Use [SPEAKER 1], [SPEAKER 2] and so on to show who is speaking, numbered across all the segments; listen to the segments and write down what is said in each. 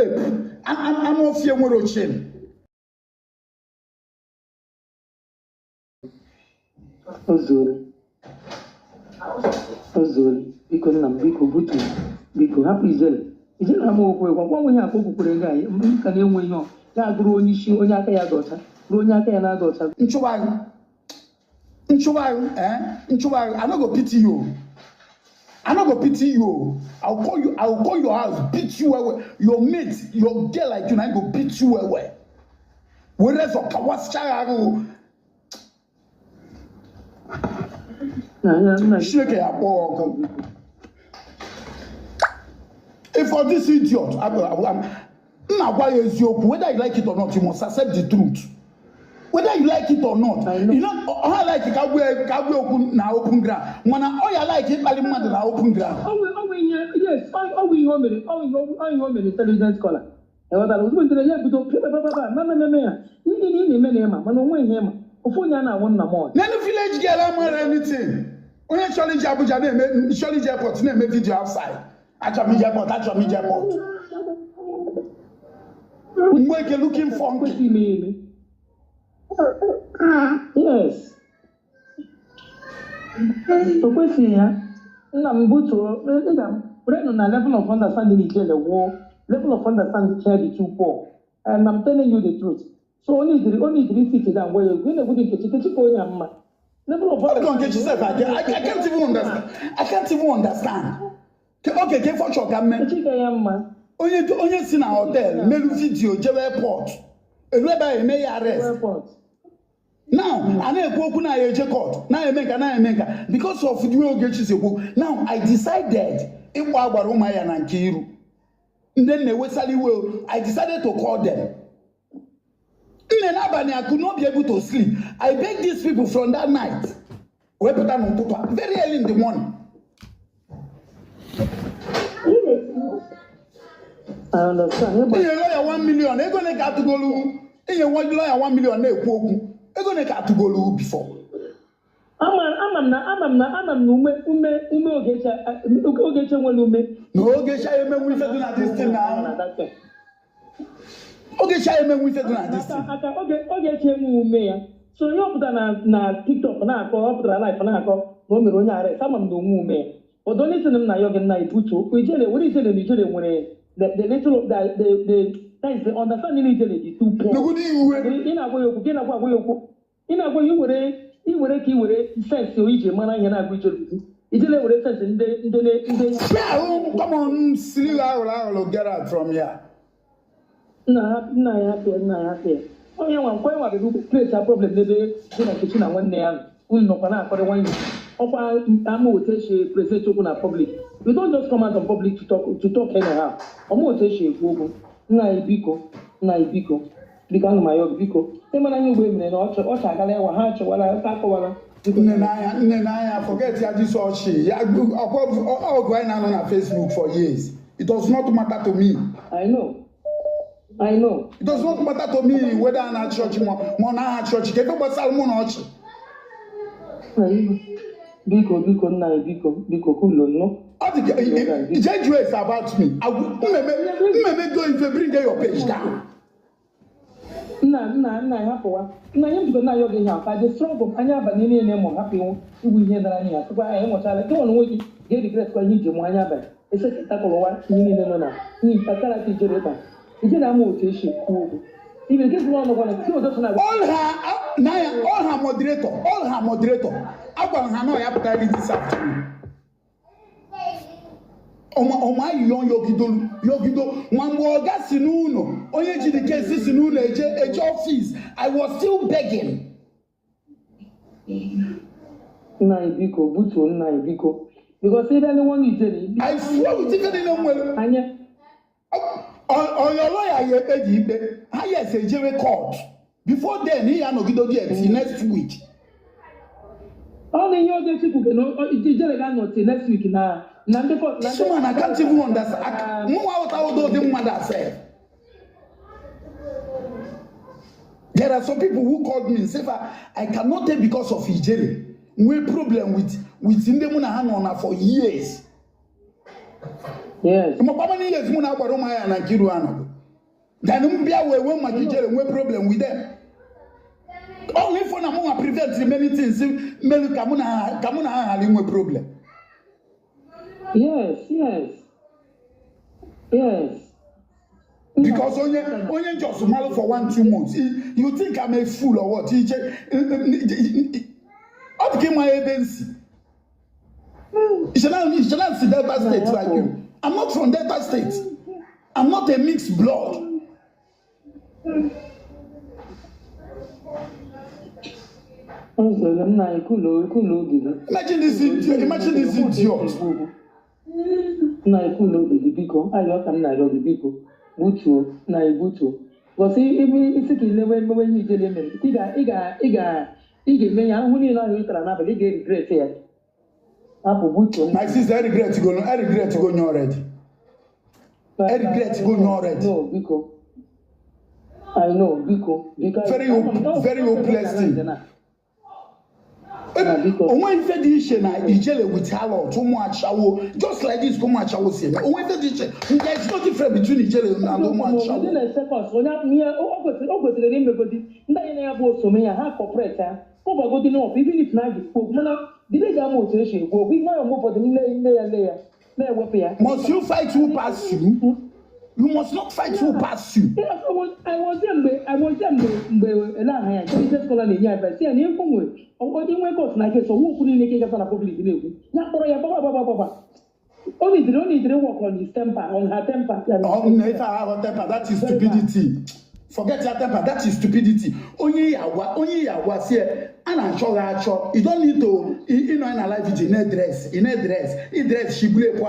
[SPEAKER 1] rape. I'm off here with a chin.
[SPEAKER 2] Ozuri, because I'm big butu, because happy zel. Is it a more what we have over a guy? Can you win on? Ya grow on issue on your daughter, Ronya and our daughter.
[SPEAKER 1] Inchuai, I don't go pity you. I'll call your house, beat you away. Your mate, your girl like you, I go beat you away. Whereas a kawas child. If for this idiot, whether you like it or not, you must accept the truth. Whether you like it or not, you know, I like it. I will open now open ground. When I like it, I demand open ground.
[SPEAKER 2] Yes, we home intelligence scholar. And what I was going to the year, Mamma,
[SPEAKER 1] Then the village girl, I'm anything. When you challenge Abuja, challenge airport, name a video outside. At your media port. Make you looking funky.
[SPEAKER 2] Yes. So, what's here? I'm good to level of understanding the war, level of understanding the two poor. And I'm telling you the truth. So only 3 down where you're going to get level of
[SPEAKER 1] understanding. I can't even understand. Okay, get for your government. Only seen a hotel, made video, Jew airport. A rabbi may arrest. Now, I never go to court. Now I make because of the now I decided if I were Romaya and Kiru. Then the Wesley will, I decided to call them. I could not be able to sleep. I begged these people from that night. Very early in the morning.
[SPEAKER 2] I understand.
[SPEAKER 1] Lawyer 1 million. They're going to have to go. Lawyer 1 million. They're going to have to go before. Okay,
[SPEAKER 2] so you put na TikTok na ko put life na ko no me ronya are some am do mume but don't listen na yoga na ipucho we jele what is the nwere the little the that is the understanding is the two poor ina go yoku ina go you were sense o ije mana nya na go ijele were sense
[SPEAKER 1] come on sleep out get out from here
[SPEAKER 2] na happy oh yeah one point what create a problem maybe in a kitchen and one there we no kana for the one ofa amu oteshi present open na public you don't just come out on public to talk anyhow omu oteshi egwu na ibiko biko anu mayo biko e mana nyu gbe mire na o chagala wa ha chwala ta ko wala
[SPEAKER 1] nne na ya forget ya this all shit ya go na Facebook for years it does not matter to me. I know. It does not matter to me whether I'm at church or not at church. Get up with Salmon or church. Biko, cool, no? Judge is about me. I will go if you bring your page down.
[SPEAKER 2] Happy one. You go now, you're getting out. I just strong of Anya Banini and more happy one. You will hear that I am. So I am what I don't know. Get the great when you do one other. It's a tackle one. You need another. You can't teach you. Even all her moderator. I want her no appetite this afternoon. Oh my yogido, one more gas in uno. Only the cases in uno, a office. I was still begging. Naibiko, Butu, Naibiko. Because if anyone is there, I swear with it. On your lawyer, I yes, a jury court. Before then, he and Ogido next week. Only your people can know next week now. Someone I can't even understand. More out of the mother said. There are some people who called me and said, I cannot take because of Ijere. We problem with Indemuna hang on her for years. Yes. How many years Muna Baroma and Kiruano?
[SPEAKER 1] Then we my teacher and we problem with them. Only for na prevent many things. Many kamuna having a problem.
[SPEAKER 2] Yes.
[SPEAKER 1] Because only just smile for 1-2 months. You think I'm a fool or what? What became my agency? You should not see Delta State like you. I'm not from Delta State. I'm not a mixed blood. Imagine this idiot.
[SPEAKER 2] Because if
[SPEAKER 1] my sister, I regret to go already. I regret to go already.
[SPEAKER 2] No, because I know, because
[SPEAKER 1] very hopeless thing. When federation ijele with hello too much just like this too much say when federation there is no difference between ijele and too much
[SPEAKER 2] within a second so nya me o go dey megodi nda yen ya bo so me ya ha corporate o go go no even if na go mana the ga mo so she go we na mo for the layer na we pay.
[SPEAKER 1] Must you fight who pass you? You must not fight who pass you.
[SPEAKER 2] Yes, I was them. Jesus call me here. But see, I'm here for me. What do you want to like? So who couldn't make it on a public level? Not for ya, Baba. Only the work on his temper, on her temper.
[SPEAKER 1] Oh, never have a temper. That is stupidity. Forget your temper. That is stupidity. Only ya was here. And I'm sure. You don't need to, analyze it in a dress. He dress. She blew a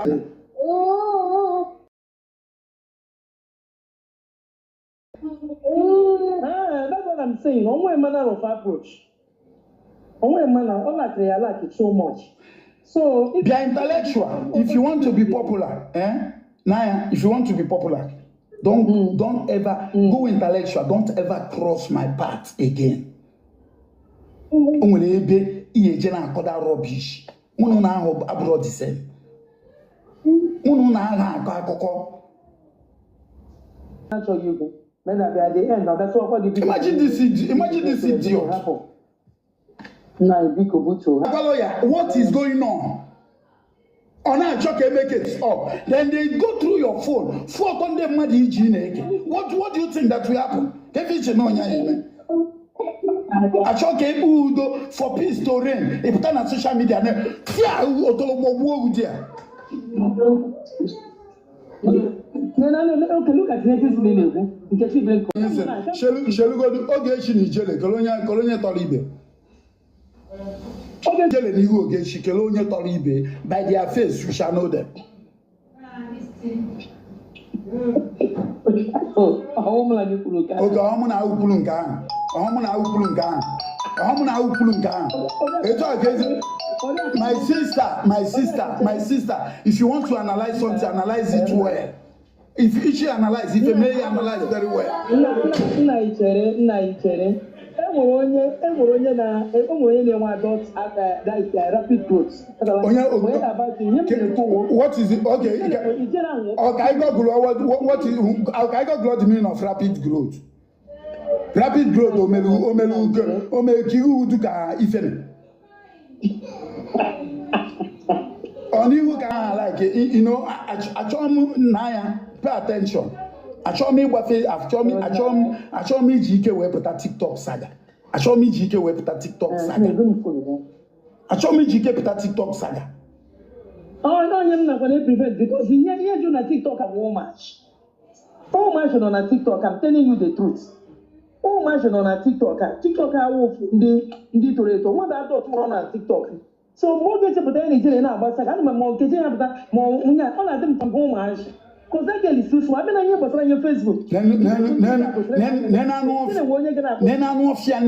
[SPEAKER 2] That's what I'm saying. One manner of approach. One manner, all I like it so much. So
[SPEAKER 1] they are intellectual. If you want to be popular, Naya, if you want to be popular, don't ever go intellectual. Don't ever cross my path again. Rubbish.
[SPEAKER 2] That's what you do. At the end, that's what
[SPEAKER 1] imagine this idiot. What is going on? On our check make it up. Then they go through your phone. What do you think that will happen? I check for peace to reign. If you on social media,
[SPEAKER 2] okay, look at the
[SPEAKER 1] by their face, you shall know them. My sister, if you want to analyze something, analyze it well. If you should analyze, if you may analyze very well.
[SPEAKER 2] Rapid growth.
[SPEAKER 1] What is it? Okay. I got the meaning of rapid growth. Rapid growth, only who can like Naya, pay attention. I show me GK web with a TikTok saga. I show me GK web with a TikTok saga. I show me GK with a TikTok saga.
[SPEAKER 2] Oh, no, I'm not going to prevent because here you na TikTok have so much. So much on a TikTok, I'm telling you the truth. So much on a TikTok, TikTok are the Toretto. What I thought on TikTok. So more get to any now, but I am more getting up that more all of them from home. Because that girl is too swab and I have on your Facebook.
[SPEAKER 1] Then I know if you're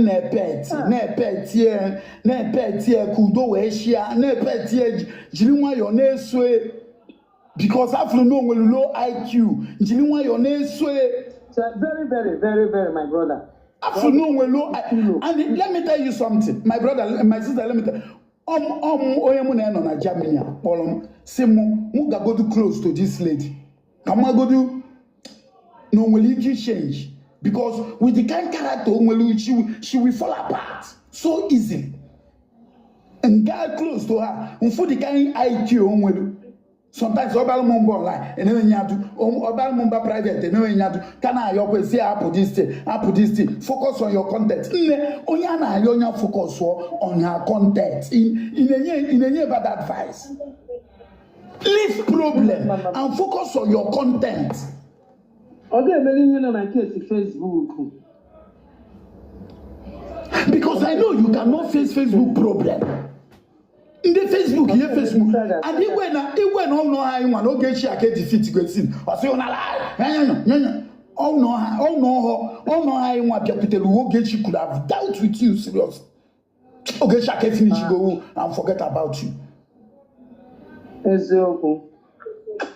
[SPEAKER 1] nepet here, Kudo Asia, nepet here, Jilima your name sway. Because after no low IQ, Jilima your name sway. Very, my brother. After no low IQ. And let me tell you something, my brother, my sister, let me tell you. Oyemuna no na Germany polom semu mu ga go do close to this lady. Come go do no will change because with the kind character she will fall apart so easily. And guy close to her, for the kind IQ sometimes Obal Mumba online, and then you have to Obal Mumba private, and then you have to can I always say I put this thing, focus on your content. Onyana Yonya focus on her content in a year bad advice. Leave problem and focus on your content.
[SPEAKER 2] Okay, very on my case Facebook.
[SPEAKER 1] Because I know you cannot face Facebook problem. In the Facebook, here Facebook, and he went on no high one, okay, she can defeat go sin. Or say on a lie. Oh no, I want to tell you, okay, she could have dealt with you serious. Okay, she can finish go and forget about you.
[SPEAKER 2] Ezoko.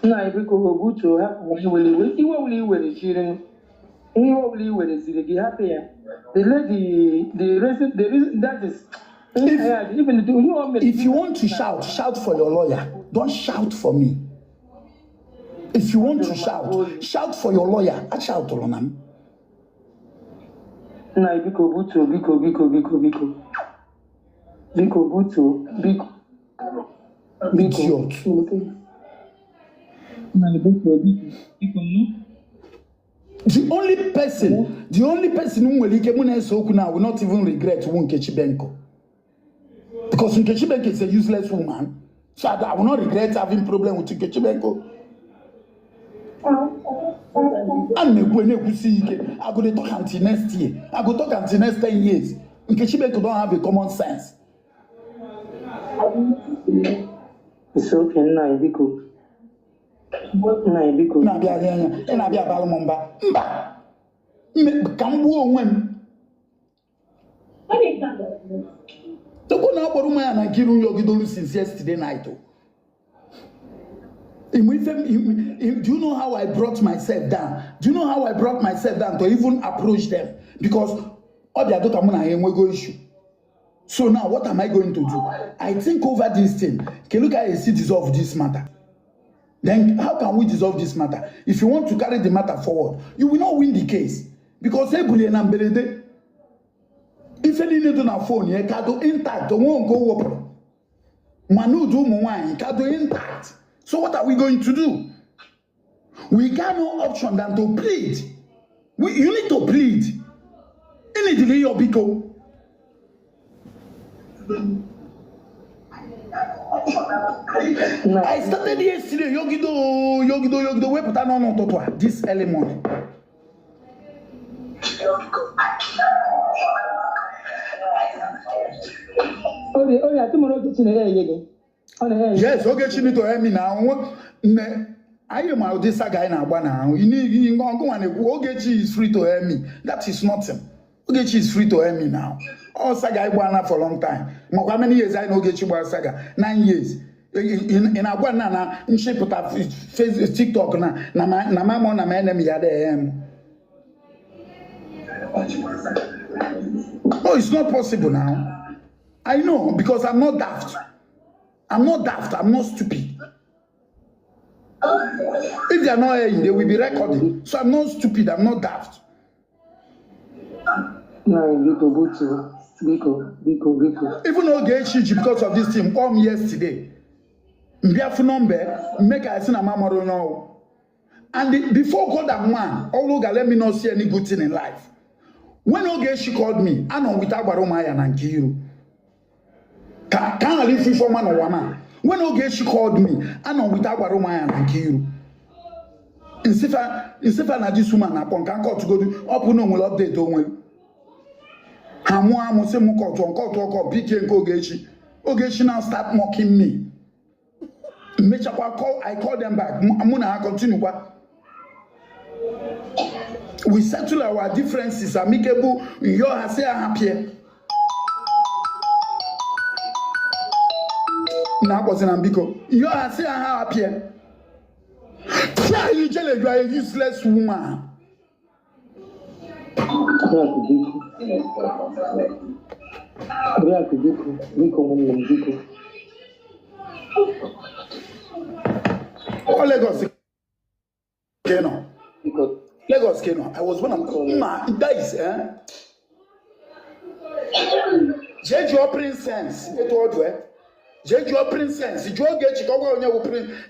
[SPEAKER 2] Na ibiko obuto ha wele iwe chirin. Iwe wele zirigi happy. The reason that is
[SPEAKER 1] if you want to shout for your lawyer. Don't shout for me. If you want to shout for your lawyer. I shout on him.
[SPEAKER 2] Na biko buto biko buto biko.
[SPEAKER 1] Idiot. The only person who will not even regret Nkechi Benko. Because Nkechi Benko is a useless woman. So I will not regret having problem with Nkechi Benko. And I go talk until next year. I go talk until next 10 years. Nkechi Benko don't have a common sense.
[SPEAKER 2] It's okay, Naibiko.
[SPEAKER 1] Nabia Balmomba. Kambu when. The one now for my and Kiru Yogidolu since yesterday night. Do you know how I brought myself down? Do you know how I brought myself down to even approach them? Because all the other go issue. So now what am I going to do? I think over this thing. Can look at a dissolve this matter. Then how can we dissolve this matter? If you want to carry the matter forward, you will not win the case. Because Ebuli and Ambelede, if any need on a phone, you can intact, won't go up. Manu do Mwine, can do intact. So what are we going to do? We got no option than to plead. You need to plead. Any delay or biko. I started yesterday, Yogido, we put on Totwa this early morning. Yes, okay, she need to help me now. I am out this guy now. You need go and Ogechi is free to help me. That is nothing. Ogechi is free to help me now. Oh, Saga Iwana for a long time. How many years I know Ogechi was Saga? 9 years. In Aguana, in shape of Facebook, TikTok, na mama na my enemy at No, it's not possible now. I know because I'm not daft. I'm not stupid. If they are not hearing, they will be recording. So I'm not stupid, I'm not daft. Even though Gechi, because of this team, come yesterday. Make I seen a mama know. And before God and man, although let me not see any good thing in life. When Ogechi called me, I know without Baromaya and Kiru. Can't I live for man or woman? When Ogechi called me, I know without Baromaya and Kiru. Instead of this woman, upon can call to go to open will update on Hamu say Muko to call PK and Ogechi. Ogechi now start mocking me. I call them back. Amuna continue. We settle our differences amicable. You are happy. Now was an ambiko. You are happy. Yeah, you tell you are a useless woman. All Lagos. Lagos Kano. I was one of that is Jeju princess. It what way? Jeju princess. Jeju get Chicago on your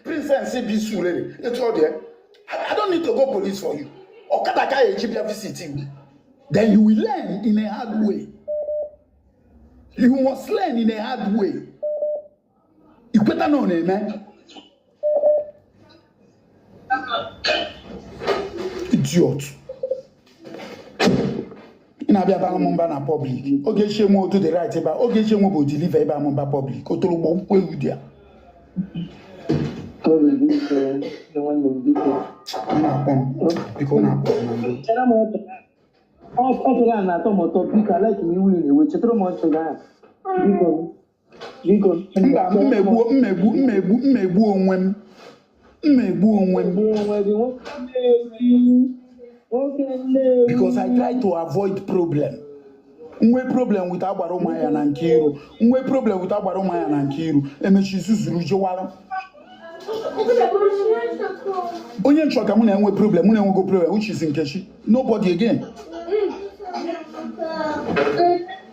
[SPEAKER 1] princess be sule. It what way? I don't need to go police for you. Or Kataka IGBO visiting. Then you will learn in a hard way. You must learn in a hard way. You better know, man. Idiot. In Abia Balamumba na public. Oge shemo to the right about Oge shemo bo deliver eba mumba public. Otoro bo kwe udia. Because I try to avoid problem. Problem with Abaromaya and Kiru. Problem with Abaromaya and Kiru. And she Suzurujo. Only Chokamuna and problem, which is in Keshi. Nobody again.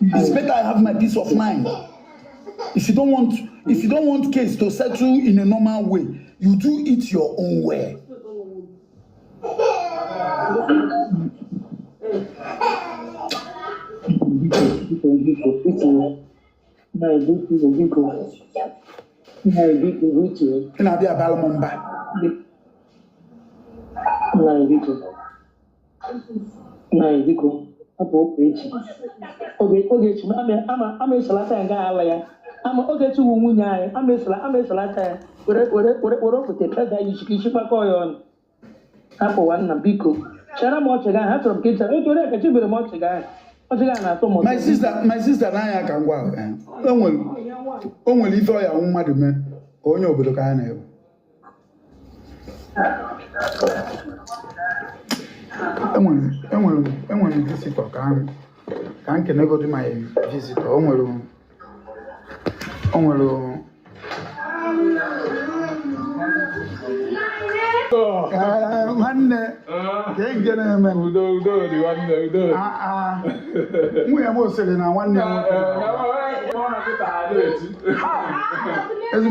[SPEAKER 1] It's better I have my peace of mind. If you don't want case to settle in a normal way, you do it your own way. And I'll be a Balamumba. I'm a Salata and Galaya. I'm a okay to Munya. I'm a Salata. What the treasure you should on. Apple one and Biko. Shara Mocha have some kids. I don't know much guy. My sister and I can go. Only if I am mad man. Oh, no, but I know. I'm going to visit or can go to my visit. One can't get a man who don't do the one. We are most selling one year. As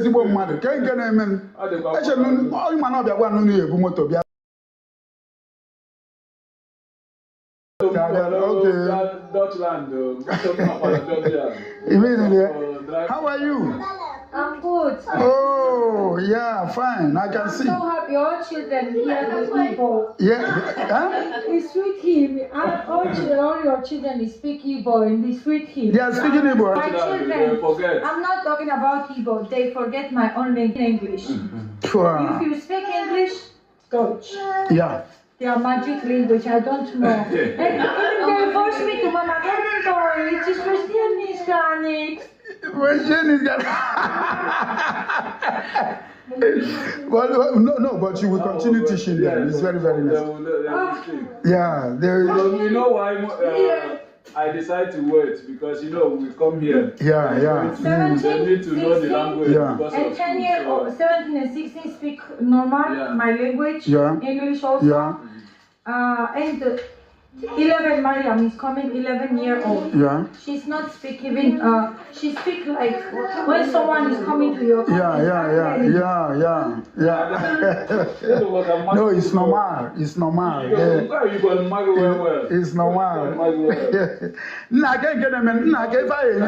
[SPEAKER 1] you mother can't get a man. I shall know all man of the one who knew Moto. Okay, Dutchland. How are you?
[SPEAKER 3] I'm good.
[SPEAKER 1] Oh, yeah, fine. I can see.
[SPEAKER 3] I'm so happy all children hear the Igbo.
[SPEAKER 1] Yeah, huh?
[SPEAKER 3] We speak him. All your children speak Igbo and we speak him.
[SPEAKER 1] They are speaking Igbo.
[SPEAKER 3] My children, I'm not talking about Igbo. They forget my own English.
[SPEAKER 1] Wow.
[SPEAKER 3] If you speak English, Deutsch.
[SPEAKER 1] Yeah.
[SPEAKER 3] They are magic language, I don't know. And even they force me to Mama, it is Christian Hispanic.
[SPEAKER 1] Well, no, but you will continue teaching them. It's very, very nice. Yeah, there is.
[SPEAKER 4] You know why I decided to wait? Because we come here.
[SPEAKER 1] Yeah.
[SPEAKER 3] They
[SPEAKER 4] need to know the language.
[SPEAKER 1] Yeah.
[SPEAKER 3] And 10 years old, 17 and 16 speak normal, my language, English also.
[SPEAKER 1] Yeah.
[SPEAKER 3] And 11, Mariam is coming, 11-year-old.
[SPEAKER 1] Yeah.
[SPEAKER 3] She's not speaking, she speaks like when someone is coming to your country.
[SPEAKER 1] Yeah. No, it's normal. It's normal. It's normal. I can't get them. I can't buy it.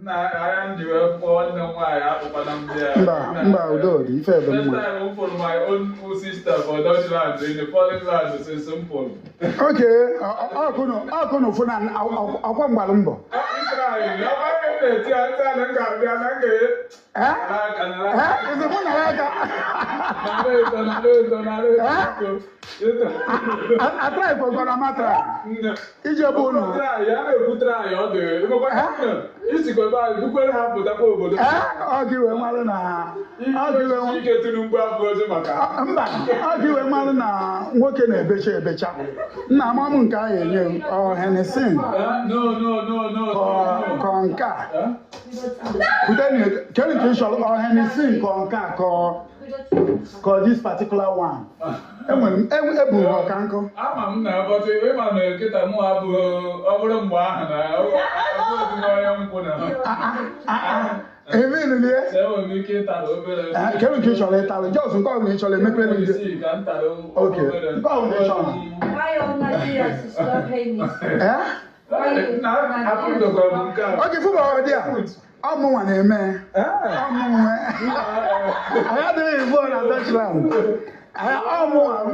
[SPEAKER 4] I am the one for my own sister for Dutchland in the foreign land. It's simple.
[SPEAKER 1] Okay, I'll go for an Is it I try for Goramatra. Ijabunu. I'll give a Marina. I'll give a Marina working a becha. Namamunka, or Hennessy.
[SPEAKER 4] No.
[SPEAKER 1] Conca. Can you show or Hennessy Conca call this particular one? And when Ebu or Canco.
[SPEAKER 4] I'm not, but if I'm a kid, I'm more over
[SPEAKER 1] Even there, can we show it? Just call me, shall make me. Okay, go on.
[SPEAKER 3] Why all Nigeria stop paying me?
[SPEAKER 1] Okay, football, dear. I'm one, man. I had to born at Dutchland. I'm one.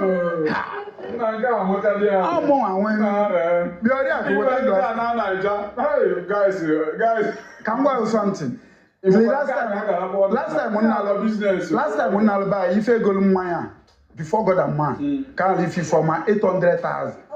[SPEAKER 1] Guys, come on something. Last time when I buy, if I go to Maya before God and man, can't leave you for my 800,000.